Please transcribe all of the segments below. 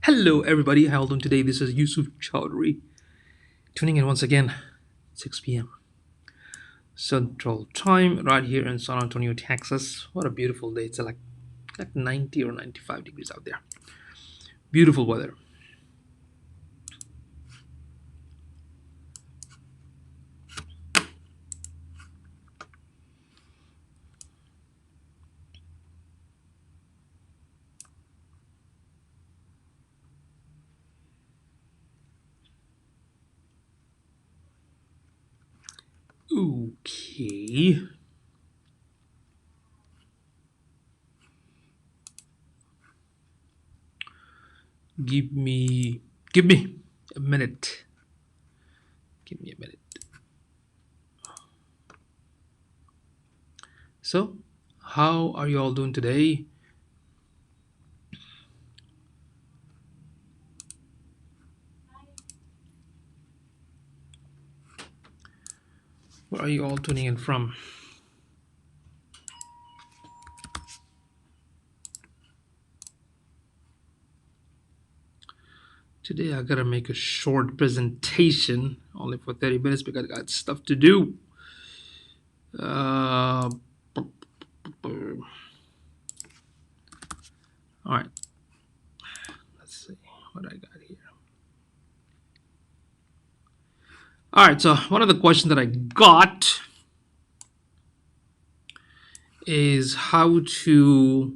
Hello, everybody. How are you doing today? This is Yusuf Chowdhury. Tuning in once again, 6 p.m. Central Time, right here in San Antonio, Texas. What a beautiful day! It's like 90 or 95 degrees out there. Beautiful weather. Okay. Give me a minute. Give me a minute. So, how are you all doing today? Where are you all tuning in from? Today I gotta make a short presentation, only for 30 minutes because I got stuff to do. Uh, all right, let's see what I got here. All right, so one of the questions that I got is how to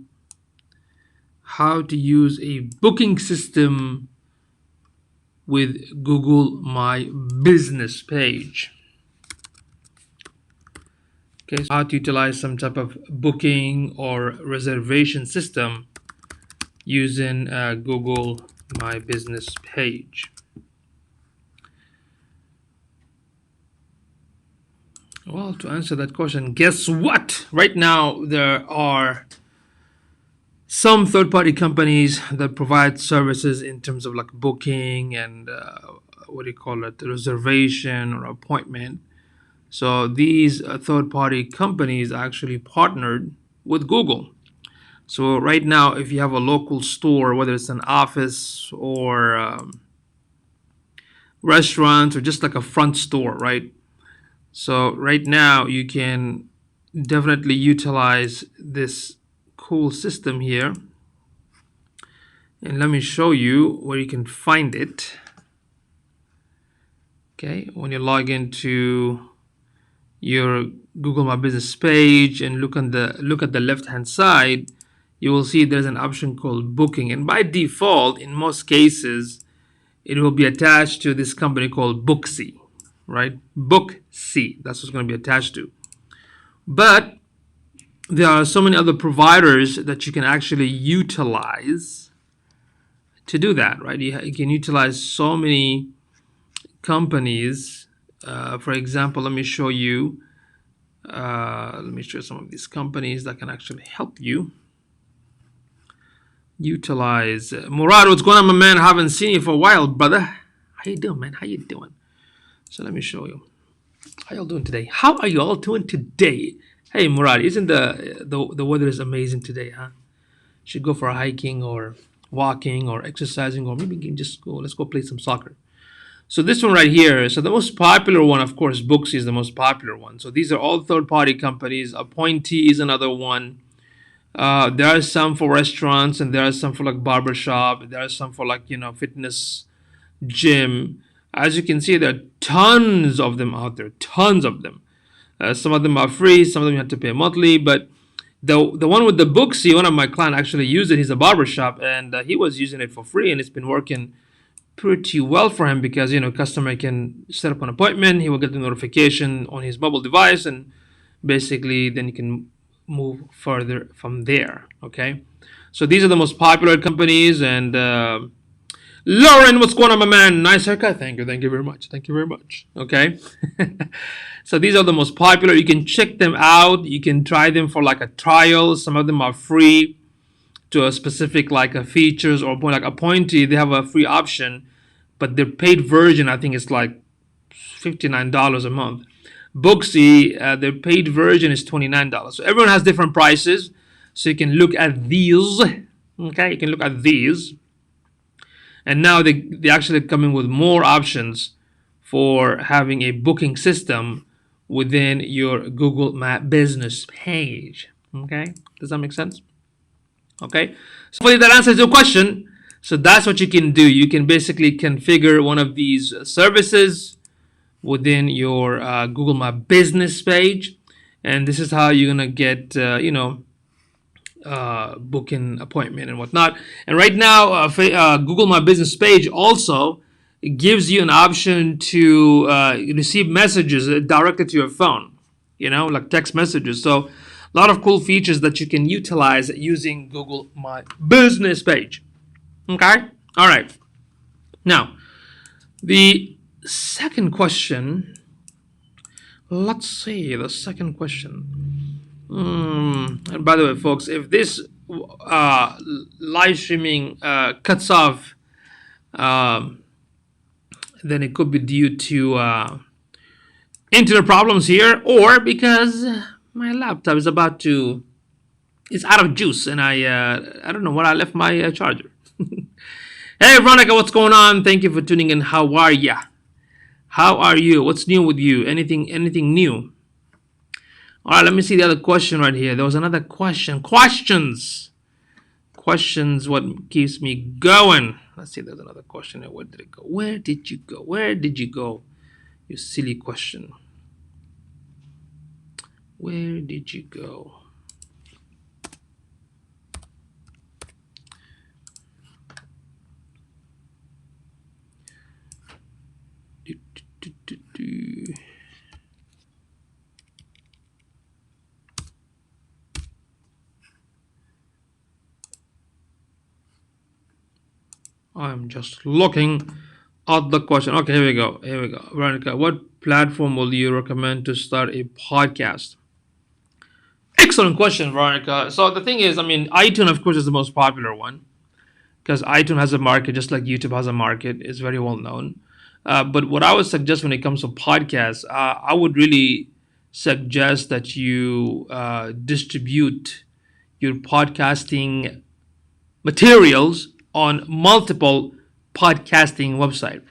use a booking system with Google My Business page. Okay, so how to utilize some type of booking or reservation system using Google My Business page. Well, to answer that question, guess what? Right now, there are some third-party companies that provide services in terms of like booking and what do you call it, reservation or appointment. So these third-party companies actually partnered with Google. So right now, if you have a local store, whether it's an office or restaurant or just like a front store, right? So right now you can definitely utilize this cool system here. And let me show you where you can find it. Okay, when you log into your Google My Business page and look at the left hand side, you will see there's an option called booking, and by default in most cases it will be attached to this company called Booksy, right? Booksy, that's what's going to be attached to. But there are so many other providers that you can actually utilize to do that, right? You can utilize so many companies. For example, let me show you. Let me show some of these companies that can actually help you utilize. Murad, what's going on, my man? I haven't seen you for a while, brother. How you doing, man? How you doing? So let me show you. How y'all doing today? How are you all doing today? Hey, Murad, isn't the weather is amazing today, huh? Should go for a hiking or walking or exercising, or maybe we can just go. Let's go play some soccer. So this one right here. So the most popular one, of course, Booksy is the most popular one. So these are all third-party companies. Appointee is another one. There are some for restaurants, and there are some for like barbershop. There are some for like fitness gym. As you can see, there are tons of them out there. Tons of them. Some of them are free. Some of them you have to pay monthly. But the one with the Booksy, one of my clients actually used it. He's a barbershop, and he was using it for free, and it's been working pretty well for him because customer can set up an appointment. He will get the notification on his mobile device, and basically then you can move further from there. Okay, so these are the most popular companies. And Lauren, what's going on, my man? Nice haircut. Thank you very much. Thank you very much. Okay. So these are the most popular. You can check them out. You can try them for like a trial. Some of them are free to a specific like a features, or like Appointee, they have a free option, but their paid version I think is like $59 a month. Booksy, their paid version is $29. So everyone has different prices. So you can look at these. Okay, you can look at these. And now they actually coming with more options for having a booking system within your Google My Business page. Okay, does that make sense? Okay, so hopefully that answers your question. So that's what you can do. You can basically configure one of these services within your Google My Business page, and this is how you're gonna get booking appointment and whatnot. And right now, Google My Business page also gives you an option to receive messages directly to your phone, like text messages. So a lot of cool features that you can utilize using Google My Business page. Okay? All right. Now, the second question. Let's see the second question. And by the way, folks, if this live streaming cuts off, then it could be due to internet problems here, or because my laptop is it's out of juice, and I don't know where I left my charger. Hey, Veronica, what's going on? Thank you for tuning in. How are ya? How are you? What's new with you? Anything new? All right, let me see the other question right here. There was another question. Questions. What keeps me going? Let's see. There's another question here. Where did it go? Where did you go? You silly question. Where did you go? I'm just looking at the question. Okay, here we go. Veronica, what platform will you recommend to start a podcast? Excellent question, Veronica. So the thing is, iTunes, of course, is the most popular one because iTunes has a market just like YouTube has a market. It's very well known. But what I would suggest when it comes to podcasts, I would really suggest that you distribute your podcasting materials on multiple podcasting websites.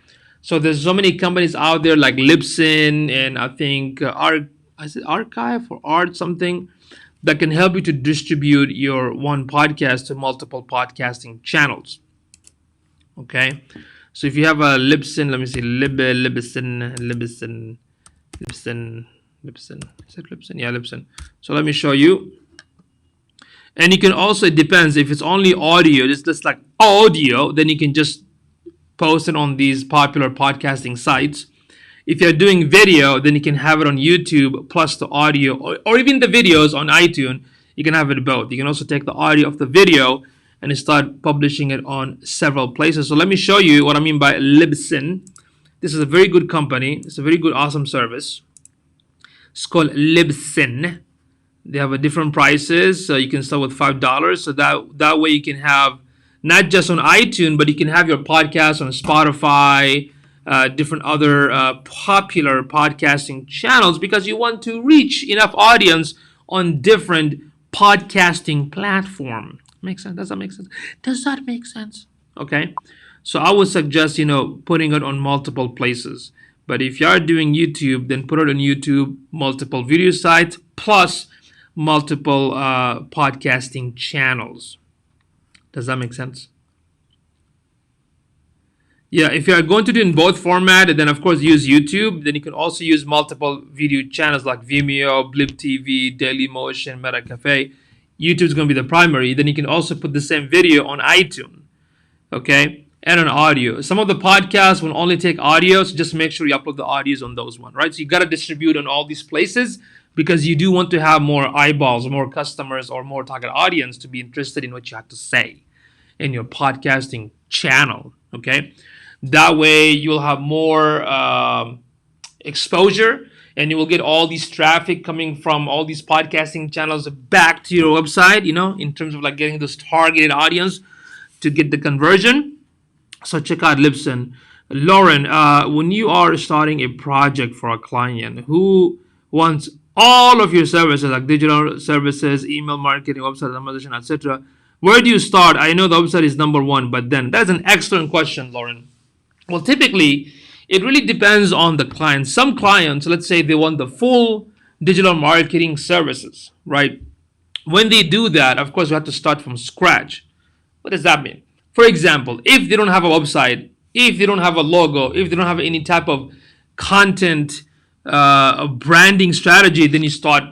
So there's so many companies out there like Libsyn and I think Archive or Art something that can help you to distribute your one podcast to multiple podcasting channels. Okay, so if you have a Libsyn, let me see, Libsyn. Is it Libsyn? Yeah, Libsyn. So let me show you. And you can also, it depends, if it's only audio, just like audio, then you can just post it on these popular podcasting sites. If you're doing video, then you can have it on YouTube plus the audio, or even the videos on iTunes. You can have it both. You can also take the audio of the video and start publishing it on several places. So let me show you what I mean by Libsyn. This is a very good company. It's a very good, awesome service. It's called Libsyn. They have a different prices. So you can start with $5. So that way you can have not just on iTunes, but you can have your podcast on Spotify, different other popular podcasting channels, because you want to reach enough audience on different podcasting platform. Make sense? Does that make sense? Does that make sense? Okay. So I would suggest, putting it on multiple places. But if you are doing YouTube, then put it on YouTube, multiple video sites, plus multiple podcasting channels. Does that make sense? Yeah, if you are going to do in both format, then of course use YouTube. Then you can also use multiple video channels like Vimeo, Blip TV, Dailymotion, MetaCafe. YouTube is going to be the primary. Then you can also put the same video on iTunes, okay, and on audio. Some of the podcasts will only take audio, so just make sure you upload the audios on those ones, right? So you got to distribute on all these places because you do want to have more eyeballs, more customers, or more target audience to be interested in what you have to say in your podcasting channel, okay? That way you'll have more exposure, and you will get all these traffic coming from all these podcasting channels back to your website, in terms of like getting this targeted audience to get the conversion. So check out Libsyn. Lauren, when you are starting a project for a client who wants all of your services like digital services, email marketing, website optimization, etc., Where do you start? I know the website is number one, but then that's an excellent question, Lauren. Well, typically, it really depends on the client. Some clients, let's say they want the full digital marketing services, right? When they do that, of course, we have to start from scratch. What does that mean? For example, if they don't have a website, if they don't have a logo, if they don't have any type of content branding strategy, then you start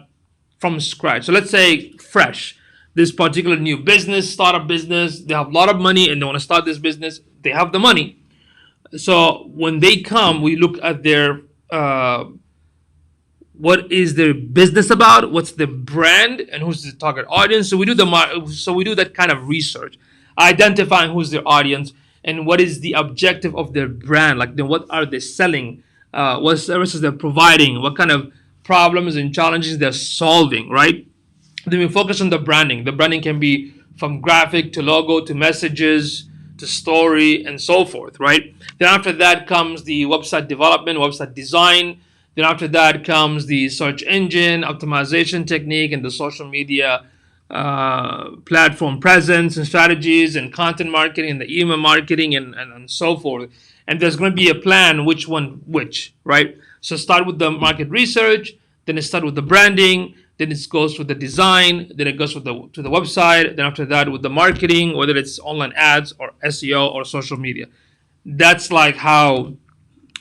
from scratch. So let's say fresh, this particular new business, startup business, they have a lot of money and they want to start this business. They have the money. So when they come, we look at their what is their business about, what's the brand, and who's the target audience. So we do that kind of research, identifying who's their audience and what is the objective of their brand. Like, then what are they selling, what services they're providing, what kind of problems and challenges they're solving, right? Then we focus on the branding. The branding can be from graphic to logo to messages to story and so forth, right? Then after that comes the website development, website design. Then after that comes the search engine optimization technique and the social media platform presence and strategies and content marketing and the email marketing and so forth. And there's going to be a plan which one which, right? So start with the market research, then it start with the branding, then it goes with the design, then it goes with to the website, then after that with the marketing, whether it's online ads or SEO or social media. That's like how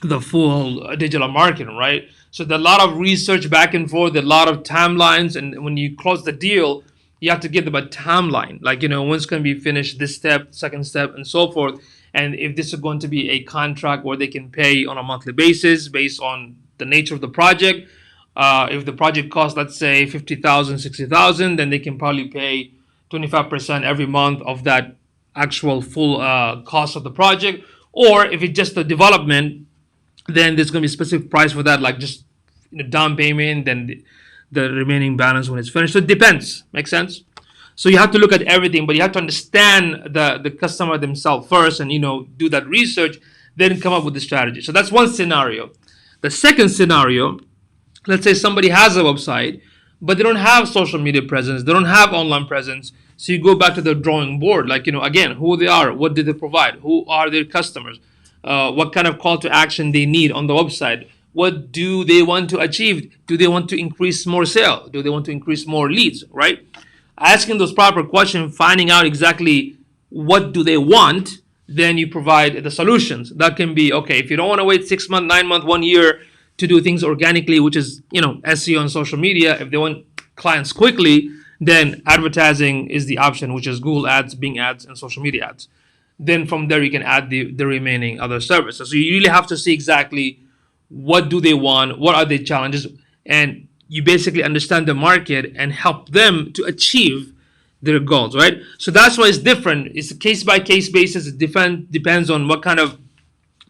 the full digital marketing, right? So there's a lot of research back and forth, a lot of timelines, and when you close the deal, you have to give them a timeline, like, when it's going to be finished, this step, second step, and so forth. And if this is going to be a contract where they can pay on a monthly basis based on the nature of the project. If the project costs, let's say, 50,000, 60,000, then they can probably pay 25% every month of that actual full cost of the project. Or if it's just the development, then there's going to be a specific price for that, like just down payment, then the remaining balance when it's finished. So it depends. Make sense? So you have to look at everything, but you have to understand the customer themselves first and, do that research, then come up with the strategy. So that's one scenario. The second scenario, let's say somebody has a website, but they don't have social media presence, they don't have online presence. So you go back to the drawing board, like, again, who they are, what do they provide, who are their customers, what kind of call to action they need on the website, what do they want to achieve, do they want to increase more sale, do they want to increase more leads, right? Asking those proper questions, finding out exactly what do they want, then you provide the solutions. That can be, okay, if you don't want to wait 6 months, 9 months, 1 year to do things organically, which is, SEO and social media, if they want clients quickly, then advertising is the option, which is Google ads, Bing ads, and social media ads. Then from there, you can add the remaining other services. So you really have to see exactly what do they want, what are their challenges, and you basically understand the market and help them to achieve their goals, right? So that's why it's different. It's a case-by-case basis. It depends on what kind of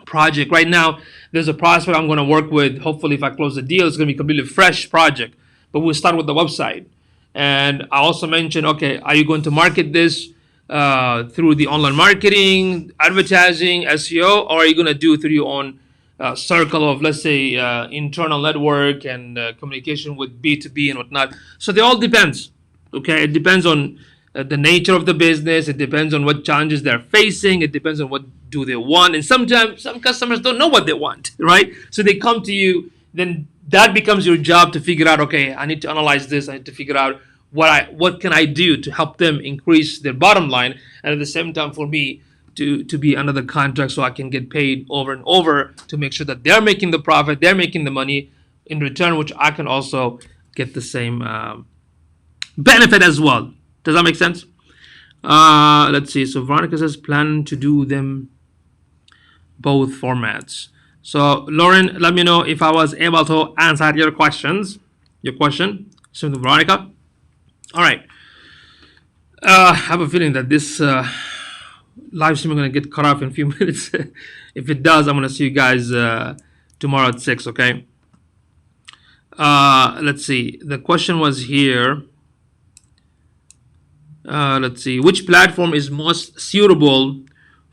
project. Right now, there's a prospect I'm going to work with. Hopefully, if I close the deal, it's going to be a completely fresh project. But we'll start with the website. And I also mentioned, okay, are you going to market this through the online marketing, advertising, SEO, or are you going to do through your own circle of, let's say, internal network and communication with B2B and whatnot? So they all depends. Okay, it depends on the nature of the business. It depends on what challenges they're facing. It depends on what do they want. And sometimes some customers don't know what they want, right? So they come to you. Then that becomes your job to figure out, okay, I need to analyze this. I need to figure out what can I do to help them increase their bottom line, and at the same time for me to be under the contract so I can get paid over and over to make sure that they're making the profit, they're making the money in return, which I can also get the same benefit as well. Does that make sense? Let's see. So Veronica says plan to do them both formats. So Lauren, let me know if I was able to answer your question. So Veronica. All right. I have a feeling that this live stream is going to get cut off in a few minutes. If it does, I'm going to see you guys tomorrow at 6. Okay. Let's see. The question was here. Let's see. Which platform is most suitable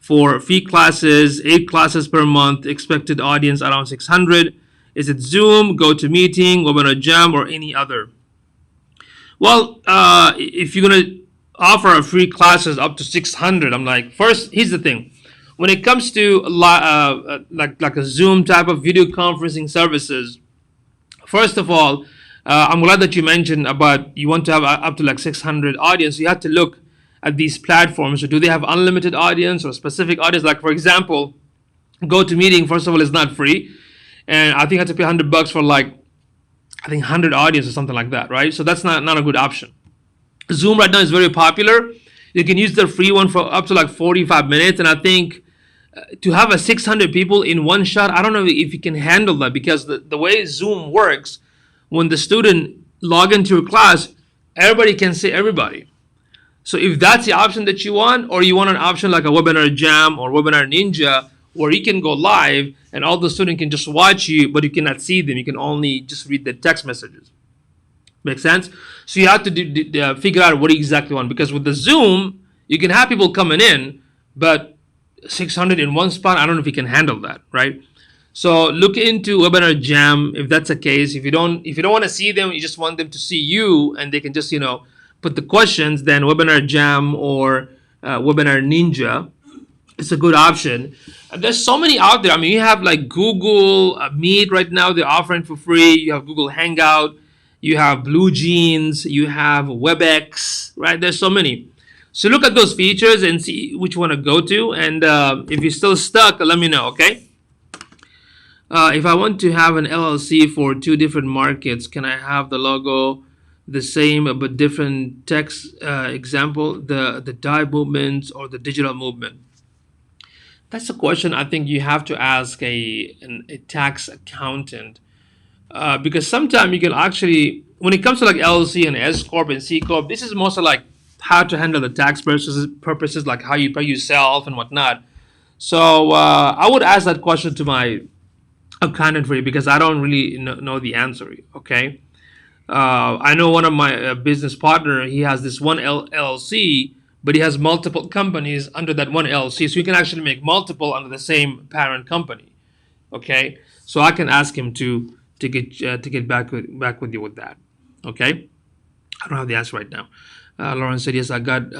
for free classes, 8 classes per month, expected audience around 600? Is it Zoom, GoToMeeting, Webinar Jam, or any other? Well, if you're going to offer free classes up to 600. I'm like, first, here's the thing. When it comes to like a Zoom type of video conferencing services, first of all, I'm glad that you mentioned about you want to have up to like 600 audience. You have to look at these platforms. So do they have unlimited audience or specific audience? Like for example, GoToMeeting, first of all, is not free, and I think I had to pay $100 for like I think 100 audience or something like that, right? So that's not a good option. Zoom right now is very popular. You can use the free one for up to like 45 minutes, and I think to have a 600 people in one shot, I don't know if you can handle that because the way Zoom works, when the student log into your class, everybody can see everybody. So if that's the option that you want, or you want an option like a Webinar Jam or Webinar Ninja, where you can go live and all the students can just watch you, but you cannot see them. You can only just read the text messages. Make sense? So you have to figure out what you exactly want, because with the Zoom, you can have people coming in, but 600 in one spot, I don't know if you can handle that, right? So look into Webinar Jam if that's the case. If you don't want to see them, you just want them to see you, and they can just put the questions. Then Webinar Jam or Webinar Ninja, it's a good option. There's so many out there. I mean, you have like Google Meet right now; they're offering for free. You have Google Hangout, you have BlueJeans, you have WebEx, right? There's so many. So look at those features and see which one to go to. And if you're still stuck, let me know, okay? If I want to have an LLC for two different markets, can I have the logo the same but different text? Example, the DIVE movements or the digital movement? That's a question I think you have to ask a tax accountant, because sometimes you can actually, when it comes to like LLC and S Corp and C Corp, this is mostly like how to handle the tax purposes, like how you pay yourself and whatnot. So I would ask that question to my accountant for you, because I don't really know the answer. Okay, I know one of my business partner. He has this one LLC, but he has multiple companies under that one LLC, so you can actually make multiple under the same parent company. Okay, so I can ask him to get back with you with that. Okay, I don't have the answer right now. Lauren said yes, I got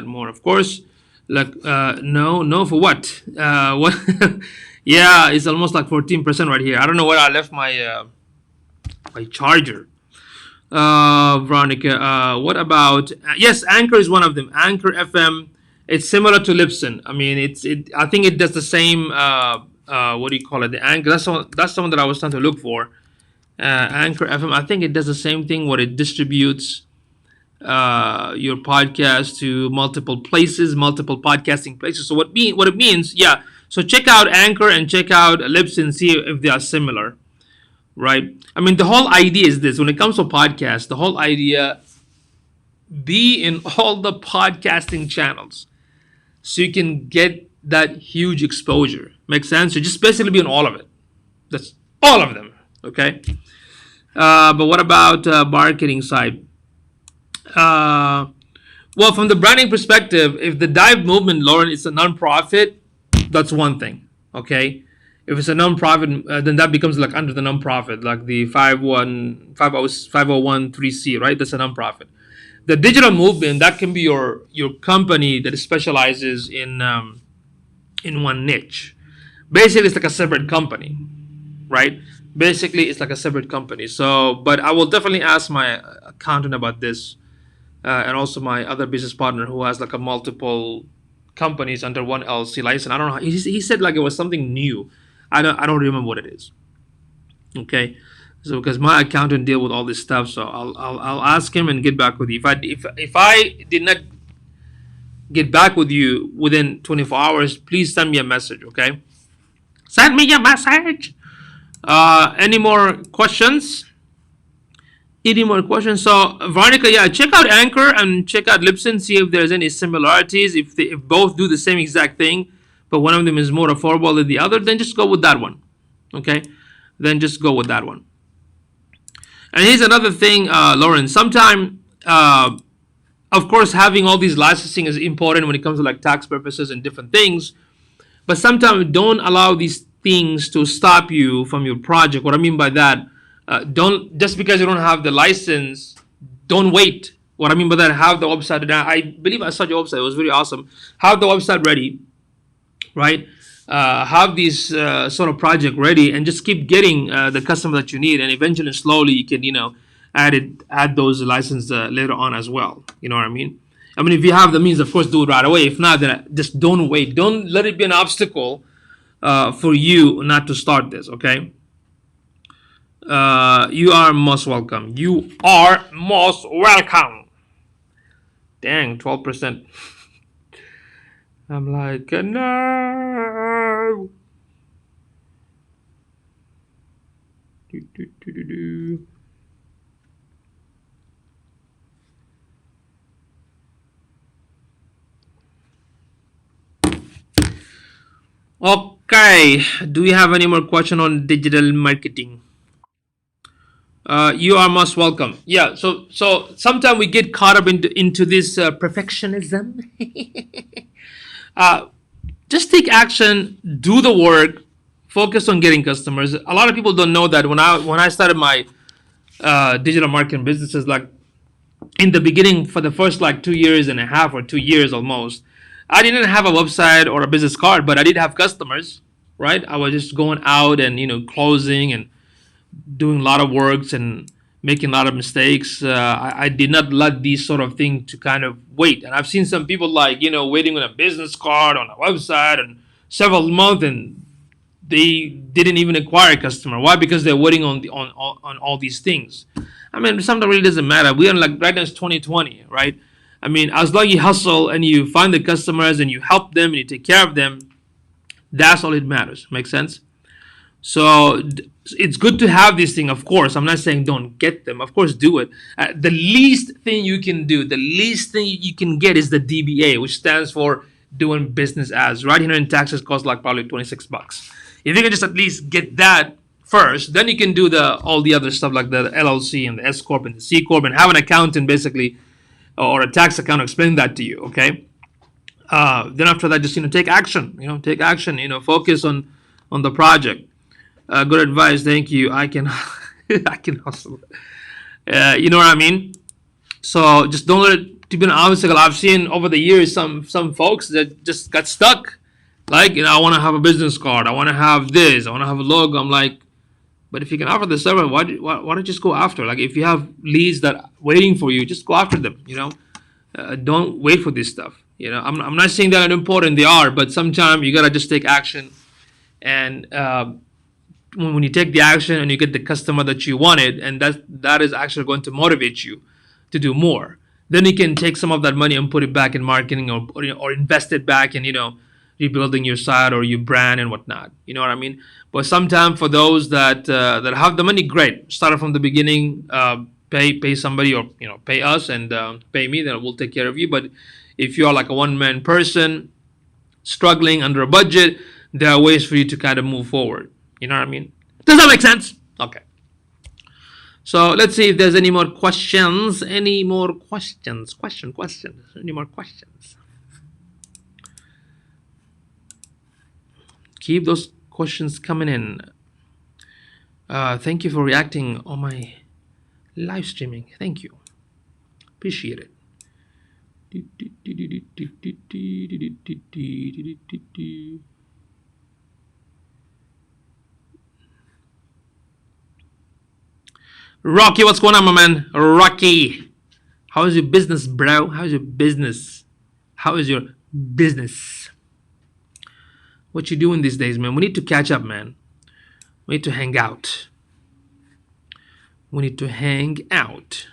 more, of course. Like no for what? What? Yeah, it's almost like 14% right here. I don't know where I left my my charger. Veronica, what about yes, Anchor is one of them. Anchor FM. It's similar to Libsyn. I mean, I think it does the same. What do you call it? The Anchor. That's the one that I was trying to look for. Anchor FM. I think it does the same thing where it distributes your podcast to multiple places, multiple podcasting places. So what it means, yeah. So check out Anchor and check out Libsyn, see if they are similar, right? I mean, the whole idea is this: when it comes to podcasts, the whole idea, be in all the podcasting channels, so you can get that huge exposure. Make sense? So just basically be on all of it. That's all of them. Okay. But what about marketing side? Well, from the branding perspective, if the DIVE movement, Lauren, is a nonprofit, that's one thing. Okay. If it's a nonprofit, then that becomes like under the nonprofit, like the 501(c), right? That's a nonprofit. The digital movement, that can be your company that specializes in one niche. Basically, it's like a separate company, right? Basically, it's like a separate company. So, but I will definitely ask my accountant about this, and also my other business partner who has like a multiple companies under one LLC license. I don't know. He said like it was something new. I don't remember what it is. Okay, so because my accountant deal with all this stuff, so I'll ask him and get back with you. If I did not get back with you within 24 hours, please send me a message. Okay, send me a message. Any more questions? Any more questions? So Veronica, yeah, check out Anchor and check out Libsyn, see if there's any similarities. If both do the same exact thing, but one of them is more affordable than the other, then just go with that one. Okay, then just go with that one. And here's another thing, Lauren. Sometimes, of course, having all these licensing is important when it comes to like tax purposes and different things. But sometimes don't allow these things to stop you from your project. What I mean by that, don't just because you don't have the license, don't wait What I mean by that, have the website. And I believe I saw your website. It was very awesome. Have the website ready, right? Have these sort of project ready, and just keep getting the customer that you need, and eventually, slowly, you can add those licenses later on as well. You know what I mean? I mean, if you have the means, of course, do it right away. If not, then just don't wait. Don't let it be an obstacle for you not to start this. Okay. You are most welcome. You are most welcome. Dang, 12%. I'm like, no. Do, do, do, do, do. Okay. Do you have any more question on digital marketing? You are most welcome. Yeah. So sometimes we get caught up into this perfectionism. uh, just take action, do the work, focus on getting customers. A lot of people don't know that when I started my digital marketing businesses, like in the beginning, for the first like 2 years and a half or 2 years almost, I didn't have a website or a business card, but I did have customers. Right? I was just going out and closing and doing a lot of works and making a lot of mistakes. I did not let these sort of things to kind of wait. And I've seen some people like waiting on a business card on a website and several months, and they didn't even acquire a customer. Why? Because they're waiting on all these things. I mean, sometimes really doesn't matter. We are like right now it's 2020, right? I mean, as long as you hustle and you find the customers and you help them and you take care of them, that's all it matters. Make sense? So it's good to have this thing, of course. I'm not saying don't get them. Of course, do it. The least thing you can do, the least thing you can get is the DBA, which stands for doing business as. Right here in Texas, costs like probably $26. If you can just at least get that first, then you can do all the other stuff like the LLC and the S corp and the C corp, and have an accountant basically, or a tax accountant explain that to you. Okay. Then after that, just take action. Take action. Focus on the project. Good advice. Thank you. I can I can hustle. You know what I mean? So just don't let it to be an obstacle. I've seen over the years some folks that just got stuck. Like, I want to have a business card. I want to have this. I want to have a logo. I'm like, but if you can offer the service, why don't you just go after? Like, if you have leads that are waiting for you, just go after them. Don't wait for this stuff. I'm not saying that important they are, but sometimes you gotta just take action. And when you take the action and you get the customer that you wanted, and that is actually going to motivate you to do more, then you can take some of that money and put it back in marketing, or invest it back in rebuilding your site or your brand and whatnot. You know what I mean? But sometimes for those that have the money, great. Start from the beginning. Pay somebody, or pay us and pay me. Then we'll take care of you. But if you are like a one-man person struggling under a budget, there are ways for you to kind of move forward. You know what I mean? Does that make sense? Okay. So let's see if there's any more questions. Any more questions? Questions. Any more questions? Keep those questions coming in. Thank you for reacting on my live streaming. Thank you. Appreciate it. Rocky, what's going on, my man? Rocky, how is your business, bro? How is your business? How is your business? What you doing these days, man? We need to catch up, man. We need to hang out. We need to hang out.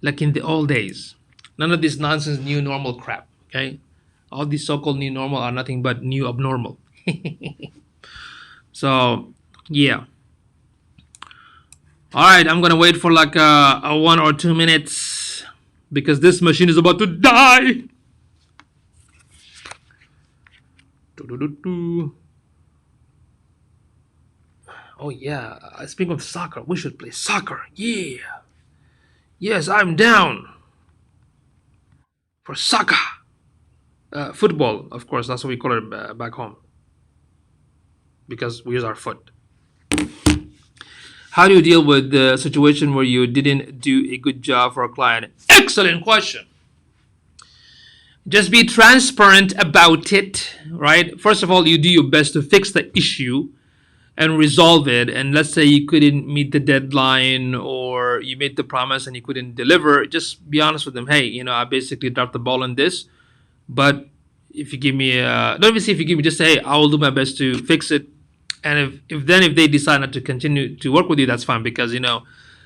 Like in the old days. None of this nonsense new normal crap, okay? All these so-called new normal are nothing but new abnormal. So, yeah. All right, I'm gonna wait for like a 1 or 2 minutes because this machine is about to die. Oh yeah, speaking of soccer, we should play soccer. Yeah. Yes, I'm down for soccer. Football, of course, that's what we call it back home because we use our foot. How do you deal with the situation where you didn't do a good job for a client? Excellent question. Just be transparent about it, right? First of all, you do your best to fix the issue and resolve it. And let's say you couldn't meet the deadline or you made the promise and you couldn't deliver, just be honest with them. Hey, I basically dropped the ball on this, but if you give me don't even see if you give me, just say, hey, I will do my best to fix it. And if they decide not to continue to work with you, that's fine, because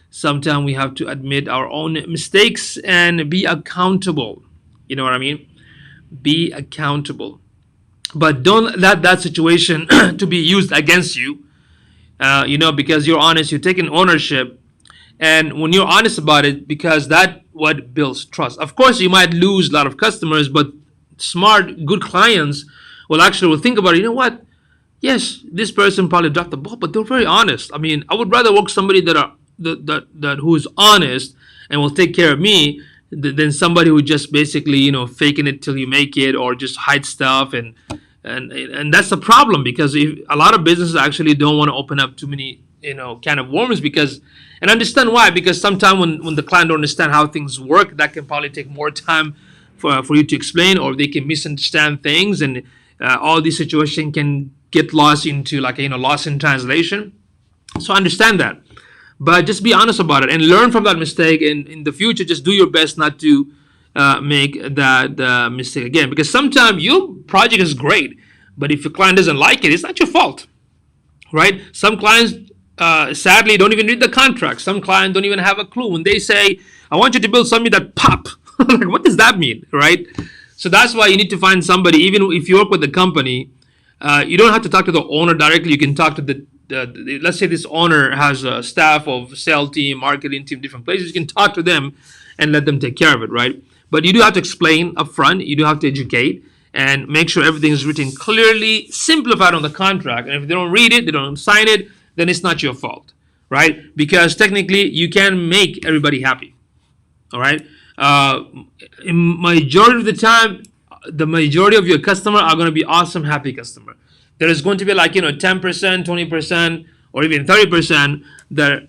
sometimes we have to admit our own mistakes and be accountable. You know what I mean? Be accountable, but don't let that situation to be used against you. Because you're honest, you're taking ownership, and when you're honest about it, because that what builds trust. Of course, you might lose a lot of customers, but smart, good clients will think about it. You know what? Yes, this person probably dropped the ball, but they're very honest. I mean, I would rather work somebody that who's honest and will take care of me than somebody who just basically faking it till you make it, or just hide stuff. And that's the problem, because if a lot of businesses actually don't want to open up too many kind of worms, because, and understand why, because sometimes when the client don't understand how things work, that can probably take more time for you to explain, or they can misunderstand things, and all these situations can get lost into lost in translation. So understand that, but just be honest about it and learn from that mistake, and in the future just do your best not to make that mistake again, because sometimes your project is great, but if your client doesn't like it, it's not your fault, right? Some clients sadly don't even read the contract. Some clients don't even have a clue when they say, I want you to build something that pop. Like, what does that mean, right? So that's why you need to find somebody. Even if you work with the company, you don't have to talk to the owner directly. You can talk to the let's say this owner has a staff of sales team, marketing team, different places. You can talk to them and let them take care of it, right? But you do have to explain upfront. You do have to educate and make sure everything is written clearly, simplified on the contract. And if they don't read it, they don't sign it, then it's not your fault, right? Because technically, you can make everybody happy, all right? In majority of the time, the majority of your customer are going to be awesome, happy customer. There is going to be 10%, 20%, or even 30%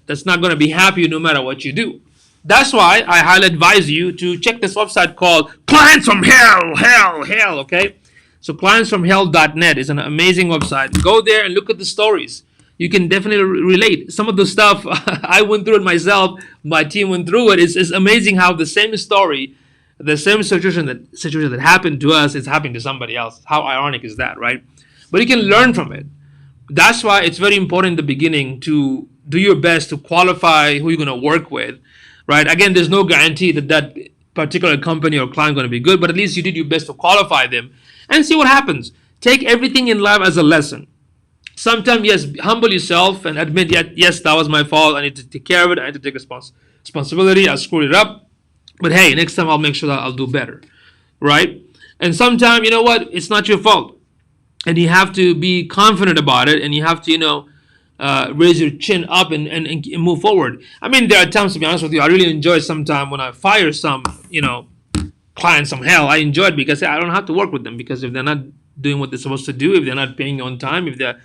that's not going to be happy no matter what you do. That's why I highly advise you to check this website called Clients from Hell, okay? So clientsfromhell.net is an amazing website. Go there and look at the stories. You can definitely relate. Some of the stuff I went through it myself, my team went through it. It's amazing how the same story, the same situation that happened to us is happening to somebody else. How ironic is that, right? But you can learn from it. That's why it's very important in the beginning to do your best to qualify who you're going to work with, right? Again, there's no guarantee that particular company or client is going to be good, but at least you did your best to qualify them and see what happens. Take everything in life as a lesson. Sometimes, yes, humble yourself and admit, yes, that was my fault. I need to take care of it. I need to take responsibility. I screwed it up. But hey, next time I'll make sure that I'll do better, right? And sometimes, you know what? It's not your fault. And you have to be confident about it, and you have to, raise your chin up and move forward. I mean, there are times, to be honest with you, I really enjoy sometimes when I fire some, clients from hell. I enjoy it because I don't have to work with them, because if they're not doing what they're supposed to do, if they're not paying on time, if they're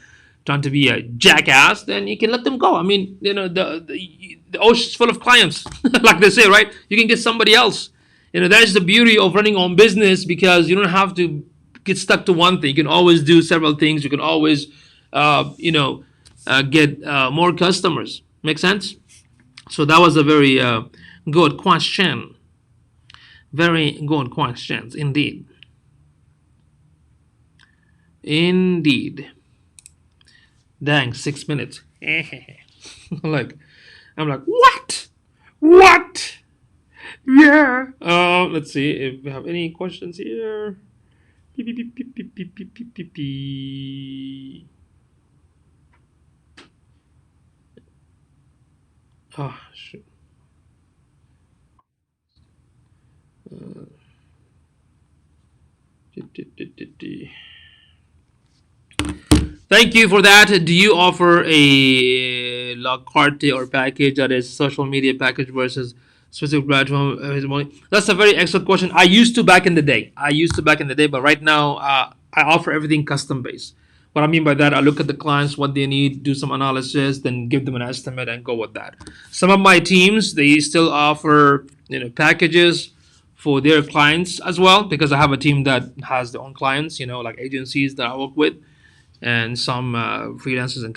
trying to be a jackass, then you can let them go. I mean, the ocean's full of clients, like they say, right? You can get somebody else. That's the beauty of running on business, because you don't have to get stuck to one thing. You can always do several things. You can always, get more customers. Make sense? So that was a very good question. Very good questions indeed. Indeed. Dang, 6 minutes. I'm like, what? What? Yeah. Let's see if we have any questions here. Beep, beep, beep, beep, beep, beep, beep, beep, beep. Oh, shit. Thank you for that. Do you offer a la carte or package that is social media package versus specific platform? That's a very excellent question. I used to back in the day, but right now I offer everything custom based. What I mean by that, I look at the clients, what they need, do some analysis, then give them an estimate and go with that. Some of my teams, they still offer packages for their clients as well, because I have a team that has their own clients, like agencies that I work with, and some freelancers and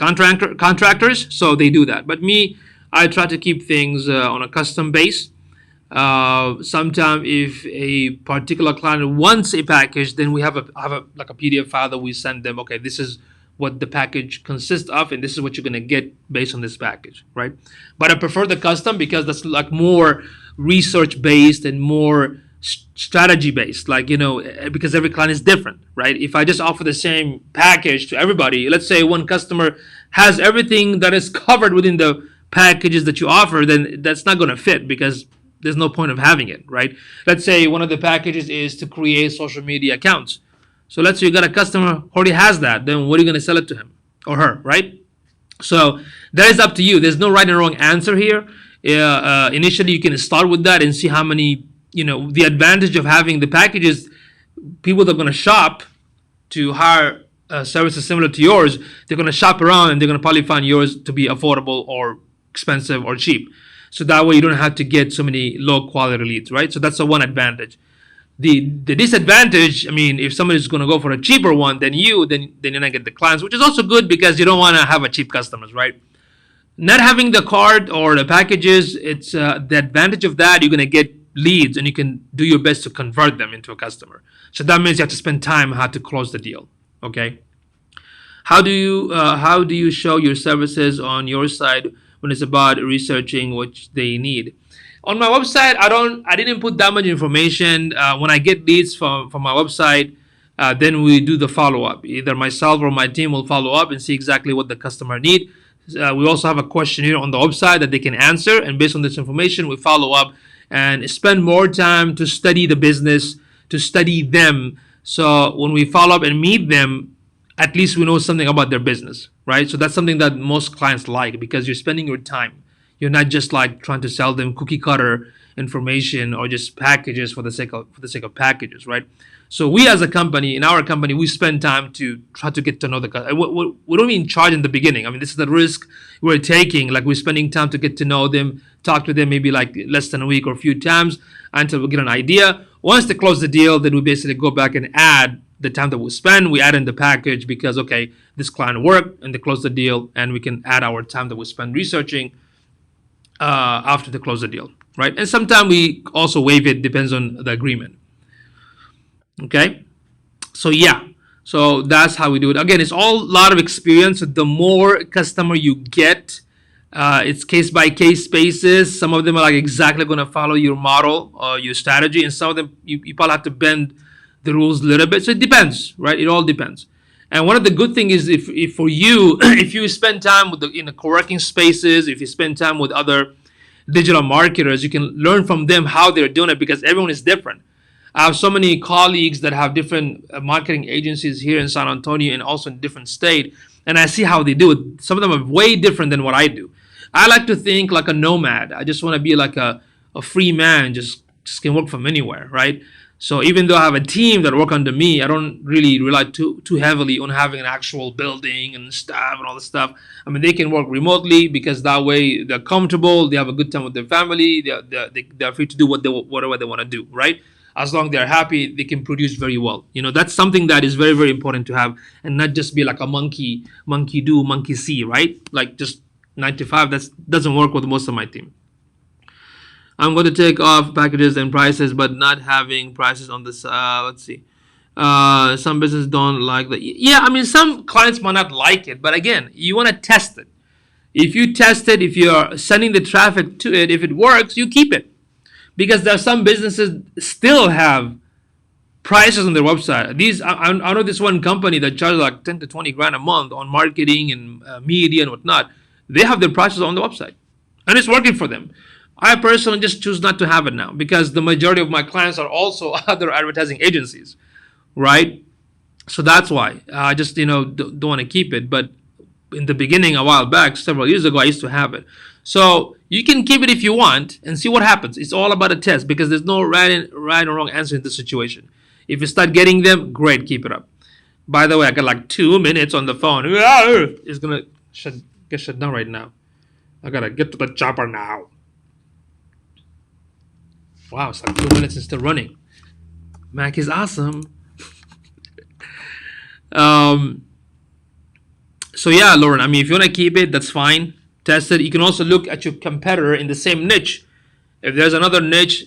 contractors. So they do that. But me, I try to keep things on a custom base. Sometimes if a particular client wants a package, then we have a like a PDF file that we send them. Okay, this is what the package consists of, and this is what you're gonna get based on this package, right? But I prefer the custom because that's like more research based and more strategy based. Like because every client is different, right? If I just offer the same package to everybody, let's say one customer has everything that is covered within the packages that you offer, then that's not gonna fit because there's no point of having it, right? Let's say one of the packages is to create social media accounts. So let's say you got a customer who already has that. Then what are you going to sell it to him or her, right? So that is up to you. There's no right and wrong answer here. Initially, you can start with that and see how many, the advantage of having the packages, people that are going to shop to hire services similar to yours, they're going to shop around and they're going to probably find yours to be affordable or expensive or cheap. So that way you don't have to get so many low quality leads, right? So that's the one advantage. The disadvantage, I mean, if somebody's going to go for a cheaper one than you, then you're not get the clients, which is also good because you don't want to have a cheap customers, right? Not having the card or the packages, it's the advantage of that. You're going to get leads and you can do your best to convert them into a customer. So that means you have to spend time how to close the deal. Okay. How do you show your services on your side when it's about researching what they need? On my website, I didn't put that much information. When I get leads from my website, then we do the follow up. Either myself or my team will follow up and see exactly what the customer need. We also have a questionnaire on the website that they can answer, and based on this information, we follow up and spend more time to study the business, to study them. So when we follow up and meet them, at least we know something about their business, right? So that's something that most clients like because you're spending your time. You're not just like trying to sell them cookie cutter information or just packages for the sake of packages, right? So we as a company, in our company, we spend time to try to get to know the customer. We don't even charge in the beginning. I mean, this is the risk we're taking. Like we're spending time to get to know them, talk to them maybe like less than a week or a few times until we get an idea. Once they close the deal, then we basically go back and add the time that we spend. We add in the package because, okay, this client worked and they close the deal, and we can add our time that we spend researching after they close the deal, right? And sometimes we also waive it, depends on the agreement. Okay, so yeah, so that's how we do it. Again, it's all a lot of experience. So the more customer you get, it's case by case basis. Some of them are like exactly going to follow your model or your strategy, and some of them you probably have to bend the rules a little bit. So it depends, right? It all depends. And one of the good things is if for you, if you spend time with in the co-working spaces, if you spend time with other digital marketers, you can learn from them how they're doing it because everyone is different. I have so many colleagues that have different marketing agencies here in San Antonio and also in different state, and I see how they do it. Some of them are way different than what I do. I like to think like a nomad. I just want to be like a free man, just can work from anywhere, right? So even though I have a team that work under me, I don't really rely too heavily on having an actual building and staff and all this stuff. I mean, they can work remotely because that way they're comfortable, they have a good time with their family, they're free to do whatever they want to do, right? As long as they're happy, they can produce very well. That's something that is very, very important to have, and not just be like a monkey do, monkey see, right? Like just 9 to 5, that doesn't work with most of my team. I'm going to take off packages and prices, but not having prices on this. Let's see. Some businesses don't like that. Yeah, I mean, some clients might not like it, but again, you want to test it. If you test it, if you're sending the traffic to it, if it works, you keep it. Because there are some businesses still have prices on their website. I know this one company that charges like 10 to 20 grand a month on marketing and media and whatnot. They have their prices on the website, and it's working for them. I personally just choose not to have it now because the majority of my clients are also other advertising agencies, right? So that's why I just don't want to keep it. But in the beginning, a while back, several years ago, I used to have it. So you can keep it if you want and see what happens. It's all about a test because there's no right or wrong answer in this situation. If you start getting them, great, keep it up. By the way, I got like 2 minutes on the phone. It's gonna get shut down right now. I gotta get to the chopper now. Wow, it's like 2 minutes and still running. Mac is awesome. Um, so yeah, Lauren. I mean, if you wanna keep it, that's fine. Test it. You can also look at your competitor in the same niche. If there's another niche,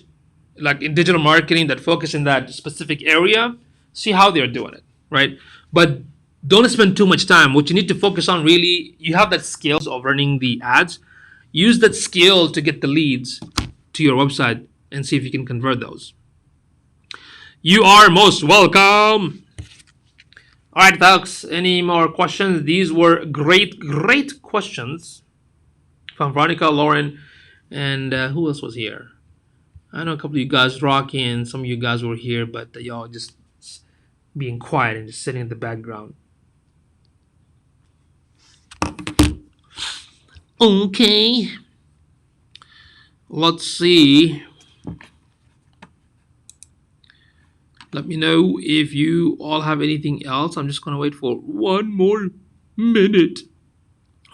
like in digital marketing, that focus in that specific area, see how they're doing it, right? But don't spend too much time. What you need to focus on really, you have that skills of running the ads. Use that skill to get the leads to your website and see if you can convert those. You are most welcome. All right, folks. Any more questions? These were great, great questions from Veronica, Lauren, and who else was here? I know a couple of you guys, Rocky, and some of you guys were here, but y'all just being quiet and just sitting in the background. Okay. Let's see. Let me know if you all have anything else. I'm just going to wait for 1 more minute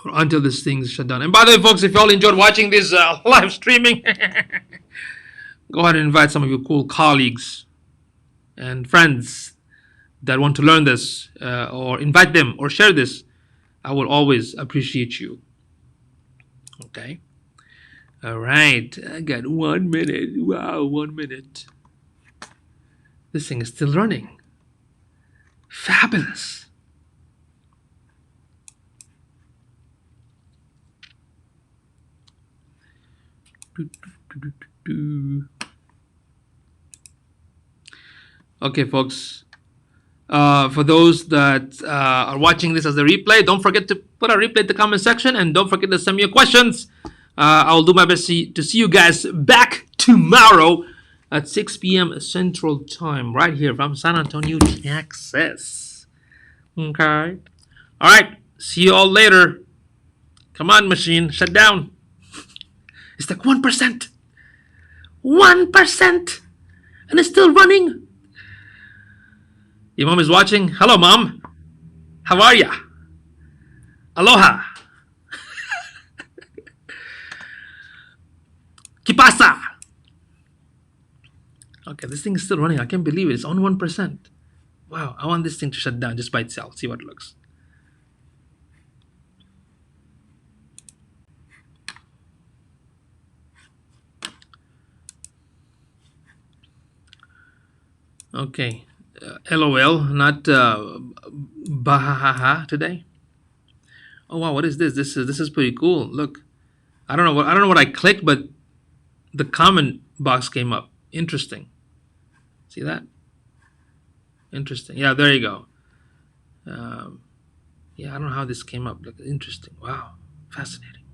until this thing's shut down. And by the way, folks, if you all enjoyed watching this live streaming, go ahead and invite some of your cool colleagues and friends that want to learn this, or invite them or share this. I will always appreciate you. Okay. All right. I got 1 minute. Wow, 1 minute. This thing is still running. Fabulous. Okay, folks. For those that are watching this as a replay, don't forget to put a replay in the comment section, and don't forget to send me your questions. I will do my best to see you guys back tomorrow at 6 p.m. Central Time, right here from San Antonio, Texas. Okay. All right. See you all later. Come on, machine. Shut down. It's like 1%. 1%. And it's still running. Your mom is watching. Hello, Mom. How are ya? Aloha. ¿Qué pasa? Okay, this thing is still running. I can't believe it. It's on 1%. Wow, I want this thing to shut down just by itself. See what it looks. Okay. LOL, not bahahaha today. Oh wow, what is this? This is pretty cool. Look, I don't know what I clicked, but the comment box came up. Interesting. See that? Interesting. Yeah, there you go. Yeah, I don't know how this came up. Look, interesting. Wow, fascinating.